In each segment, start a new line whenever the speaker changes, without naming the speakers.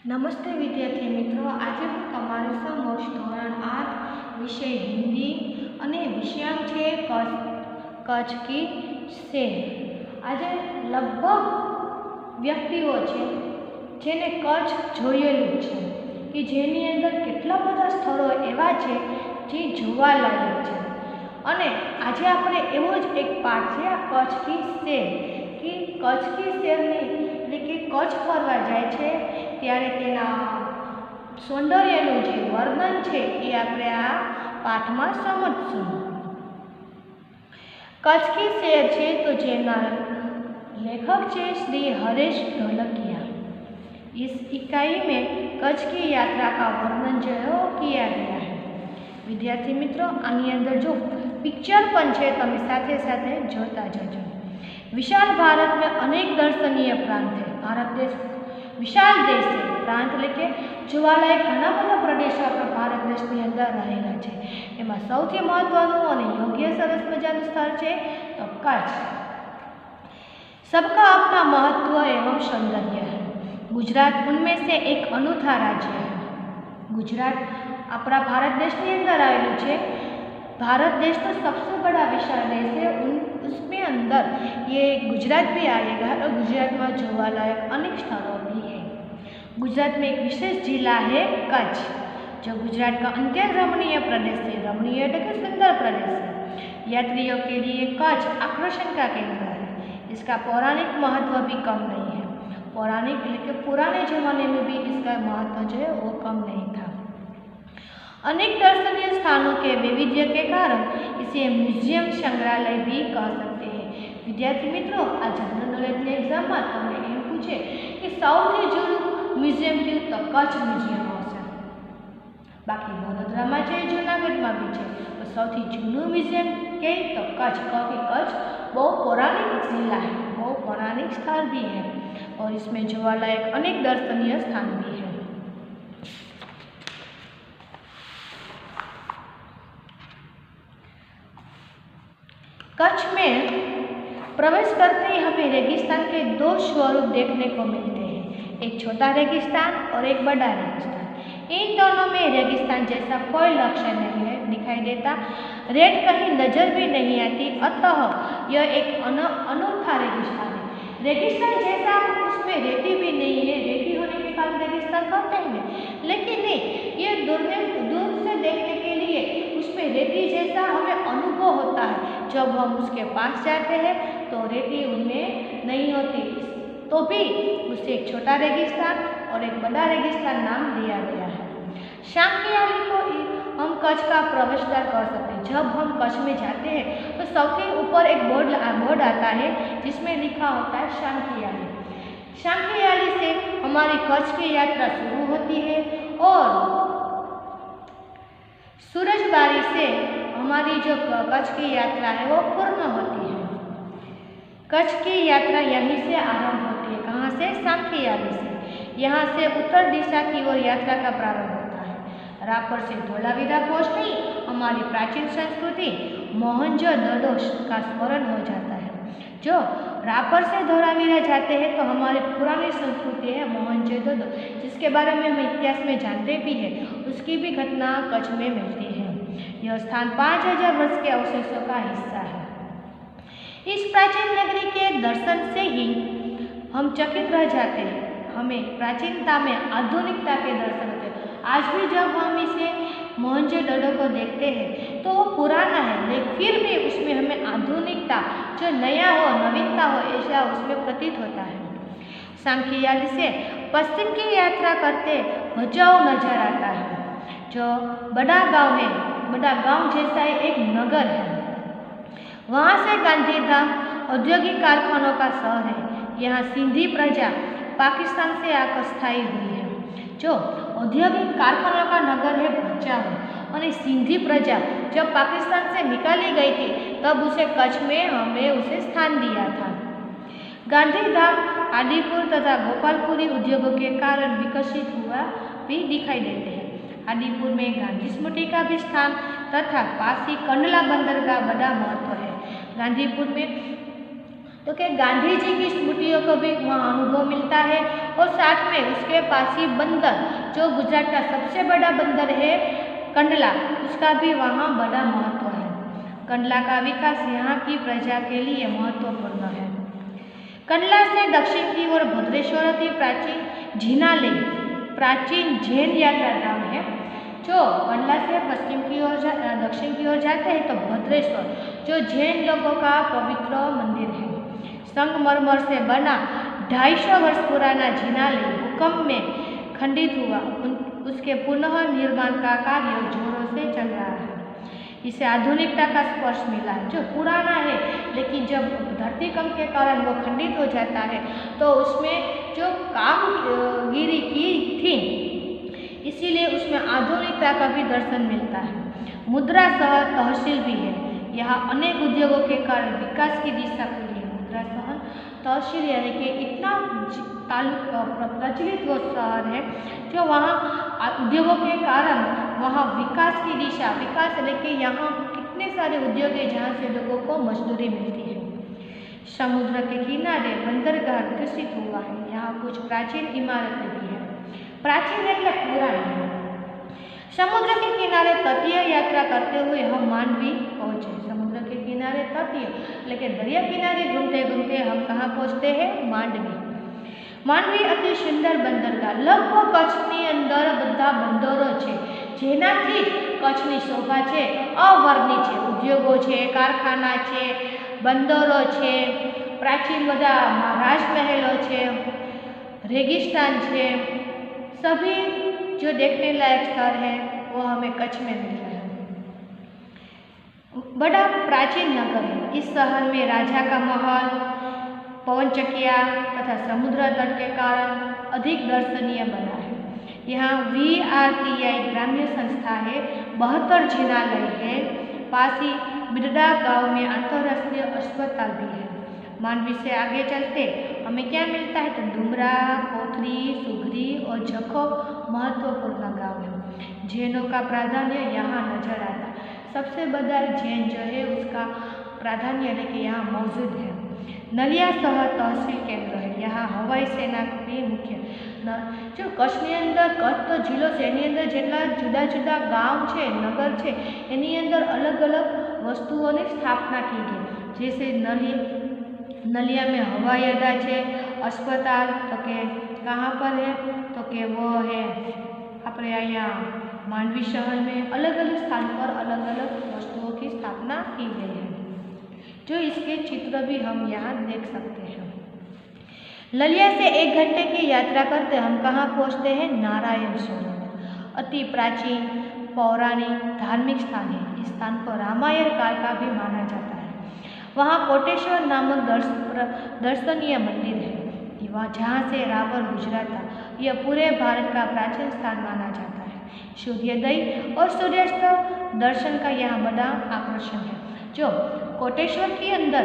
नमस्ते विद्यार्थी मित्रों, आज हूँ तमारी समक्ष धोरण 8 विषय हिंदी અને વિષયાંક છે કચ્છ की સેર। આજે લગભગ વ્યક્તિઓ છે જેને કચ્છ જોયેલું છે કે જેની અંદર કેટલા બધા સ્થળો એવા છે જે જોવાલાયક છે અને આજે આપણે એવો જ એક પાઠ છે આ કચ્છ की સેર કે કચ્છ की સેરની એટલે કે કચ્છ ફરવા જાય છે ત્યારે તેના સૌંદર્યનું જે વર્ણન છે એ આપણે આ પાઠમાં સમજશું। कच्छ की सेर છે तो જેના लेखक છે श्री हरेश ढोलकिया। इस इकाई में कच्छ की यात्रा का वर्णन जो है वो किया गया है। विद्यार्थी मित्रों, आनी अंदर जो पिक्चर पण छे तमे साथे साथे जोता जजो। विशाल भारत में अनेक दर्शनीय प्रांत है। भारत देश विशाल देश है। प्रांत लेके જોવાલાયક ઘણા બધા પ્રદેશો આપણા ભારત દેશની અંદર રહેલા છે। એમાં સૌથી મહત્વનું અને યોગ્ય સરસ મજાનું સ્થળ છે તો કચ્છ। सबका अपना महत्व एवं सौंदर्य है। गुजरात उनमें से एक अनूठा राज्य है। गुजरात अपना भारत देश के अंदर आएलू है। भारत देश तो सबसे बड़ा विशाल देश है, उसमें अंदर ये गुजरात भी आएगा और गुजरात में जोवालायक अनेक स्थलों भी है। गुजरात में एक विशेष जिला है कच्छ, जो गुजरात का अत्यंत रमणीय प्रदेश है। रमणीय के सुंदर प्रदेश है। यात्रियों के लिए कच्छ आकर्षण का केंद्र है। इसका पौराणिक महत्व भी कम नहीं है। पौराणिक के पुराने जमाने में भी इसका महत्व जो है वो कम नहीं था। अनेक दर्शनीय स्थानों के वैविध्य के कारण इसे म्यूजियम संग्रहालय भी कह सकते हैं। विद्यार्थी मित्रों, आ जनरल नॉलेज एग्जाम में तमने एम पूछे कि सौथी जूनू म्यूजियम क्यों तो कच्छ म्यूजियम होशे। बाकी वडोदरा में है, जूनागढ़ में भी है, तो सौथी जूनू म्यूजियम कई तो कच्छ, क्योंकि कच्छ बहुत पौराणिक जिला है, बहुत पौराणिक स्थल भी है और इसमें जोवालायक अनेक दर्शनीय स्थान भी है। कच्छ में प्रवेश करते ही हमें रेगिस्तान के दो स्वरूप देखने को मिलते हैं, एक छोटा रेगिस्तान और एक बड़ा रेगिस्तान। इन दोनों में रेगिस्तान जैसा कोई लक्षण नहीं है, दिखाई देता, रेत कहीं नजर भी नहीं आती, अतः यह एक अनूठा रेगिस्तान है। रेगिस्तान जैसा उसमें रेती भी नहीं है, रेती होने के कारण रेगिस्तान कहते हैं, लेकिन नहीं, ये दूर से देखने के लिए उसमें रेती जैसा हमें अनुभव होता है। जब हम उसके पास जाते हैं तो रेती उनमें नहीं होती, तो भी उसे एक छोटा रेगिस्तान और एक बड़ा रेगिस्तान नाम दिया गया है। शामखियाली को हम कच्छ का प्रवेश द्वार कर सकते हैं। जब हम कच्छ में जाते हैं तो सबसे ऊपर एक बोर्ड आता है जिसमें लिखा होता है शामखियाली। शामखियाली से हमारी कच्छ की यात्रा शुरू होती है और सूरजबारी से हमारी जो कच्छ की यात्रा है वो पूर्ण होती है। कच्छ की यात्रा यहीं से आरंभ होती है। कहाँ से? शामखियाली से। यहाँ से उत्तर दिशा की ओर यात्रा का प्रारंभ होता है। रापर से धोलावीरा पहुँचते ही हमारी प्राचीन संस्कृति मोहनजोदड़ो का स्मरण हो जाता है। जो रापर से धोलावीरा जाते हैं तो हमारी पुरानी संस्कृति है मोहनजोदड़ो, जिसके बारे में हम इतिहास में जानते भी हैं, उसकी भी घटना कच्छ में मिलती है। यह स्थान 5000 वर्ष के अवशेषों का हिस्सा है। इस प्राचीन नगरी के दर्शन से ही हम चकित रह जाते हैं। हमें प्राचीनता में आधुनिकता के दर्शन होते हैं। आज भी जब हम इसे मोहनजोदड़ो को देखते हैं तो वो पुराना है, लेकिन फिर भी उसमें हमें आधुनिकता, जो नया हो, नवीनता हो, ऐसा उसमें प्रतीत होता है। शामखियाली से पश्चिम की यात्रा करते भचाऊ नजर आता है, जो बड़ा गांव है, बड़ा गांव जैसा एक नगर है। वहाँ से गांधीधाम औद्योगिक कारखानों का शहर है। यहाँ सिंधी प्रजा पाकिस्तान से आकर स्थायी हुई है। जो औद्योगिक कारखानों का नगर है भचाऊ, और सिंधी प्रजा जब पाकिस्तान से निकाली गई थी तब उसे कच्छ में हमें उसे स्थान दिया था। गांधीधाम आदिपुर तथा गोपालपुरी उद्योगों के कारण विकसित हुआ भी दिखाई देते हैं। आदिपुर में गांधी स्मृति का भी स्थान तथा पास ही कंडला बंदरगाह बड़ा महत्व है। गांधीपुर में तो कि गांधी जी की स्मृतियों को भी वहाँ अनुभव मिलता है और साथ में उसके पास ही बंदर, जो गुजरात का सबसे बड़ा बंदर है कंडला, उसका भी वहाँ बड़ा महत्व है। कंडला का विकास यहाँ की प्रजा के लिए महत्वपूर्ण है। कंडला से दक्षिण की ओर भद्रेश्वर की प्राचीन झीनाले प्राचीन जैन यात्रा धाम है। जो कंडला से पश्चिम की ओर दक्षिण की ओर जाते हैं तो भद्रेश्वर जो जैन लोगों का पवित्र मंदिर है। संगमरमर से बना 250 वर्ष पुराना झीनाले भूकंप में खंडित हुआ, उसके पुनः निर्माण का कार्य जोरों से चल रहा है। इसे आधुनिकता का स्पर्श मिला है। जो पुराना है लेकिन जब धरतीकंप के कारण वो खंडित हो जाता है तो उसमें जो कामगिरी की थी, इसीलिए उसमें आधुनिकता का भी दर्शन मिलता है। मुद्रा शहर तहसील भी है। यहाँ अनेक उद्योगों के कारण विकास की दिशा खुली है। मुद्रा शहर तहसील यानी कि इतना प्रचलित वो शहर है जो वहाँ उद्योगों के कारण वहाँ विकास की दिशा, विकास लेके यहाँ कितने सारे उद्योग है जहाँ से लोगों को मजदूरी मिलती है। समुद्र के किनारे बंदरगाह विकसित हुआ है। यहाँ कुछ प्राचीन इमारतें भी हैं। प्राचीन એટલે पुरानी। समुद्र के किनारे तटीय यात्रा करते हुए हम मांडवी पहुँचे। समुद्र के किनारे तटीय लेकिन दरिया किनारे घूमते घूमते हम कहाँ पहुँचते हैं? मांडवी। मांडवी अति सुंदर बंदरगाह। लगभग कच्छनी अंदर बधा बंदरो है जेनाथी कच्छनी शोभा है अवर्णित है। उद्योगों है, कारखाना है, बंदरो है, प्राचीन बधा राजमहलों है, रेगिस्तान है, सभी जो देखने लायक स्थल है वो हमें कच्छ में मिल रहा है। बड़ा प्राचीन नगर है। इस शहर में राजा का महल, पवन चक्किया तथा समुद्र तट के कारण अधिक दर्शनीय बना है। यहाँ VRTI ग्राम्य संस्था है, 72 झीनालय है, पास ही बिरडा गांव में अंतर्राष्ट्रीय अस्पताल भी है। मांडवी से आगे चलते हमें क्या मिलता है तो डुमरा, कोथरी, सुगरी और जखो महत्वपूर्ण गांव है। जैनों का प्राधान्य यहाँ नजर आता। सबसे बड़ा जैन जो है उसका प्राधान्य लेके यहाँ मौजूद है। नलिया शहर तहसील केंद्र है। यहाँ हवाई सेना की मुख्य जो कच्छनी अंदर कच्छ तो जिलो है एनी अंदर जेटला जुदा जुदा गांव है, नगर है, एनी अंदर अलग अलग वस्तुओं की स्थापना की गई। जैसे नलिया में हवाई अड्डा है, अस्पताल तो के कहाँ पर है तो के वो है अपने यहाँ मांडवी शहर में अलग अलग स्थान पर अलग अलग वस्तुओं की स्थापना की गई है। जो इसके चित्र भी हम यहाँ देख सकते हैं। नलिया से 1 घंटे की यात्रा करते हम कहाँ पहुँचते हैं? नारायण सरोवर। अति प्राचीन पौराणिक धार्मिक स्थान है। इस स्थान को रामायण काल का भी माना जाता है। वहाँ कोटेश्वर नामक दर्शनीय मंदिर है, वहाँ जहाँ से रावण गुजरा था। यह पूरे भारत का प्राचीन स्थान माना जाता है। सूर्योदय और सूर्यास्त दर्शन का यहाँ बड़ा आकर्षण है। जो कोटेश्वर के अंदर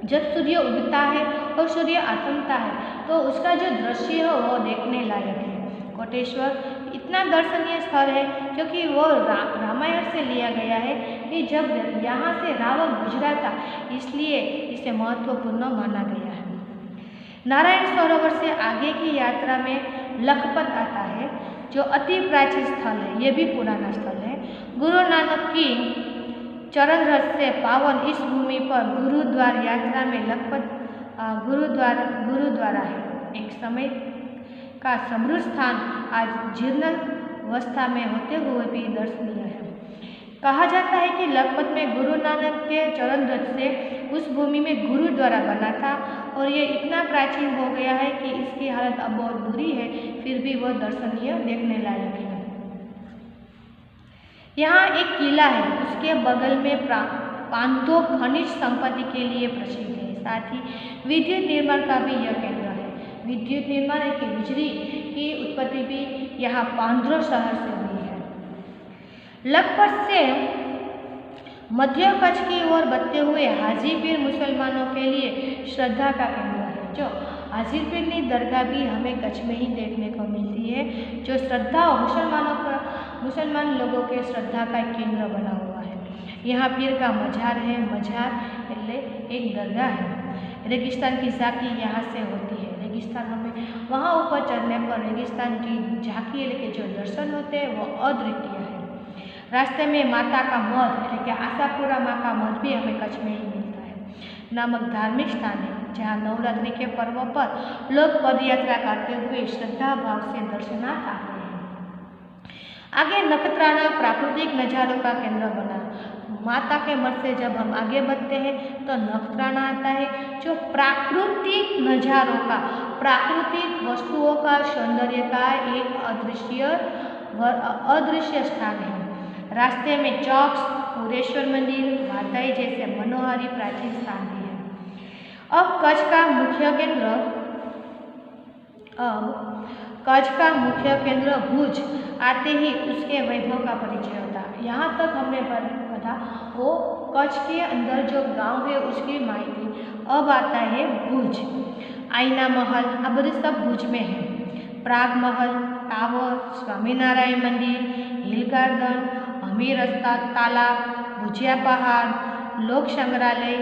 जब सूर्य उगता है और सूर्य आथमता है तो उसका जो दृश्य है वो देखने लायक है। कोटेश्वर इतना दर्शनीय स्थल है क्योंकि वो रामायण से लिया गया है कि जब यहाँ से रावण गुजरा था, इसलिए इसे महत्वपूर्ण माना गया है। नारायण सरोवर से आगे की यात्रा में लखपत आता है जो अति प्राचीन स्थल है। ये भी पुराना स्थल है। गुरु नानक की चरण रथ से पावन इस भूमि पर गुरुद्वार यात्रा में लखपत गुरुद्वारा है। एक समय का समृद्ध स्थान आज जीर्ण अवस्था में होते हुए भी दर्शनीय है। कहा जाता है कि लखपत में गुरु नानक के चरण रथ से उस भूमि में गुरुद्वारा बना था और ये इतना प्राचीन हो गया है कि इसकी हालत अब बहुत बुरी है, फिर भी वह दर्शनीय देखने लायक है। यहाँ एक किला है, उसके बगल में पांतो खनिज संपत्ति के लिए प्रसिद्ध है। साथ ही विद्युत निर्माण का भी यह केंद्र है। विद्युत निर्माण की बिजली की उत्पत्ति भी यहाँ पांद्रो शहर से हुई है। लखपत से मध्य कच्छ की ओर बढ़ते हुए हाजीपीर मुसलमानों के लिए श्रद्धा का केंद्र है। जो हाजीपीर की दरगाह भी हमें कच्छ में ही देखने को मिलती है, जो श्रद्धा मुसलमान लोगों के श्रद्धा का केंद्र बना हुआ है। यहाँ पीर का मजार है। मजार એટલે एक दरगाह है। रेगिस्तान की झांकी यहाँ से होती है। रेगिस्तानों में वहाँ ऊपर चढ़ने पर रेगिस्तान की झांकी यानी कि जो दर्शन होते हैं वो अद्वितीय है। रास्ते में माता का मठ यानी कि आशापुरा माँ का मठ भी हमें कच्छ में ही मिलता है नामक धार्मिक स्थान है, जहाँ नवरात्रि के पर्व पर लोग पदयात्रा करते हुए श्रद्धा भाव से दर्शनार्थ आते हैं। आगे नखत्राना प्राकृतिक नज़ारों का केंद्र बना। माता के मठ से जब हम आगे बढ़ते हैं तो नखत्राना आता है, जो प्राकृतिक नज़ारों का, प्राकृतिक वस्तुओं का, सौंदर्य का एक अदृश्य स्थान है। रास्ते में चौक, पुरेश्वर मंदिर, वाताई जैसे मनोहारी प्राचीन स्थान भी है। अब कच्छ का मुख्य केंद्र भुज आते ही उसके वैभव का परिचय होता है। यहाँ तक हमने पढ़ा वो कच्छ के अंदर जो गांव है उसकी माहिती। अब आता है भुज, आईना महल, अब सब भुज में है। प्राग महल, टावर, स्वामीनारायण मंदिर, हिल गार्डन, अमीर तालाब, भुजिया पहाड़, लोक संग्रहालय,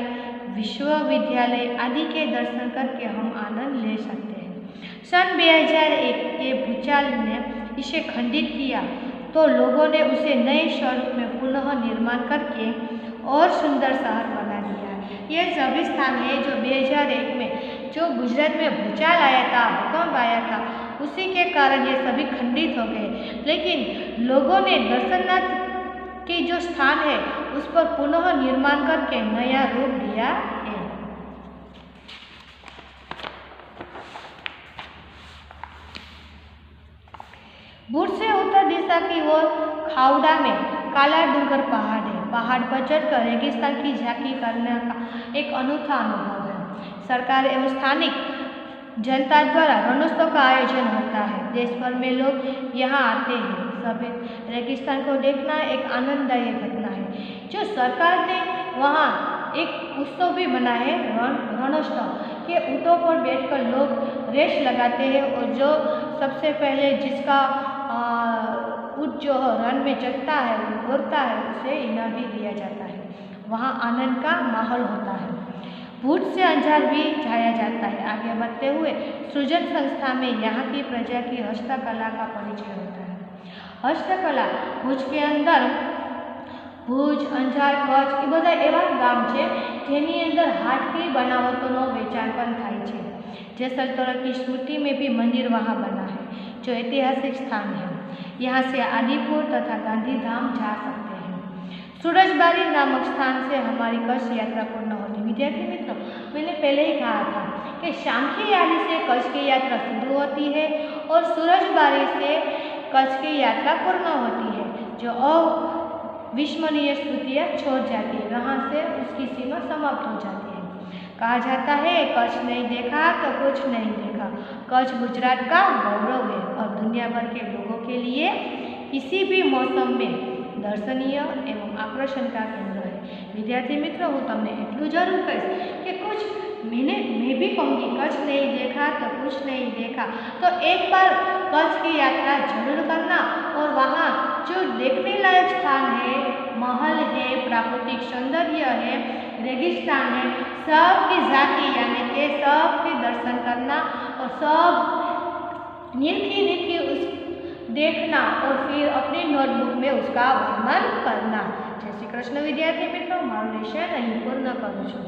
विश्वविद्यालय आदि के दर्शन करके हम आनंद ले सकते हैं। सन 2001 के भूचाल ने इसे खंडित किया तो लोगों ने उसे नए स्वरूप में पुनः निर्माण करके और सुंदर शहर बना दिया। ये सभी स्थान है जो 2001 में जो गुजरात में भूचाल आया था, भूकंप आया था, उसी के कारण ये सभी खंडित हो गए। लेकिन लोगों ने दर्शनार्थ के जो स्थान है उस पर पुनः निर्माण करके नया रूप दिया है। भुज से उत्तर दिशा की ओर खावड़ा में काला डूंगर पहाड़ है। पहाड़ पर चढ़कर रेगिस्तान की झांकी करने का एक अनूठा अनुभव है। सरकार एवं स्थानिक जनता द्वारा रणोत्सव का आयोजन होता है। देश भर में लोग यहाँ आते हैं। सभी रेगिस्तान को देखना एक आनंददायी घटना है। जो सरकार ने वहाँ एक उत्सव भी बना है, रणोत्सव के ऊँटों पर बैठकर लोग रेस लगाते हैं और जो सबसे पहले जिसका ऊँट जो रन में चढ़ता है, उड़ता है, उसे इनाम भी दिया जाता है। वहाँ आनंद का माहौल होता है। भुज से अंजार भी जाया जाता है। आगे बढ़ते हुए सृजन संस्था में यहाँ की प्रजा की हस्तकला का परिचय होता है। हस्तकला भुज के अंदर भुज, અંજાર, કચ્છ એ બધા એવા ગામ છે જેની અંદર હાથની બનાવટોનો વેચાણ પણ થાય છે। जैसलतोर की स्मृति में भी मंदिर वहाँ बना है जो ऐतिहासिक स्थान है। यहाँ से आदिपुर तथा गांधीधाम जा सकते हैं। सूरजबारी नामक स्थान से हमारी कच्छ यात्रा पूर्ण होती। विद्यार्थी मित्रों, मैंने पहले ही कहा था कि शामखियाली से कच्छ की यात्रा शुरू होती है और सूरजबारी से कच्छ की यात्रा पूर्ण होती है। जो अविस्मरणीय स्मृतियाँ छोड़ जाती है, वहाँ से उसकी सीमा समाप्त हो जाती है। कहा जाता है कच्छ नहीं देखा तो कुछ नहीं देखा। कच्छ गुजरात का गौरव है और दुनिया भर के लोगों के लिए किसी भी मौसम में दर्शनीय एवं आकर्षण का केंद्र है। विद्यार्थी मित्रों, हूँ तमने एटलू जरूर कहीश कि कुछ मैं भी कहूँगी कच्छ नहीं देखा तो कुछ नहीं देखा, तो एक बार कच्छ की यात्रा जरूर करना और वहाँ जो देखने लायक स्थान है, महल है, प्राकृतिक सौंदर्य है, रेगिस्तान है, सबकी झांकी यानी कि सबके दर्शन करना और सब नीरखी उस देखना और फिर अपनी नोटबुक में उसका वर्णन करना। जय श्री कृष्ण विद्यार्थी मित्रों, मारू लेशन अहीं पूर्ण करूँ छूं।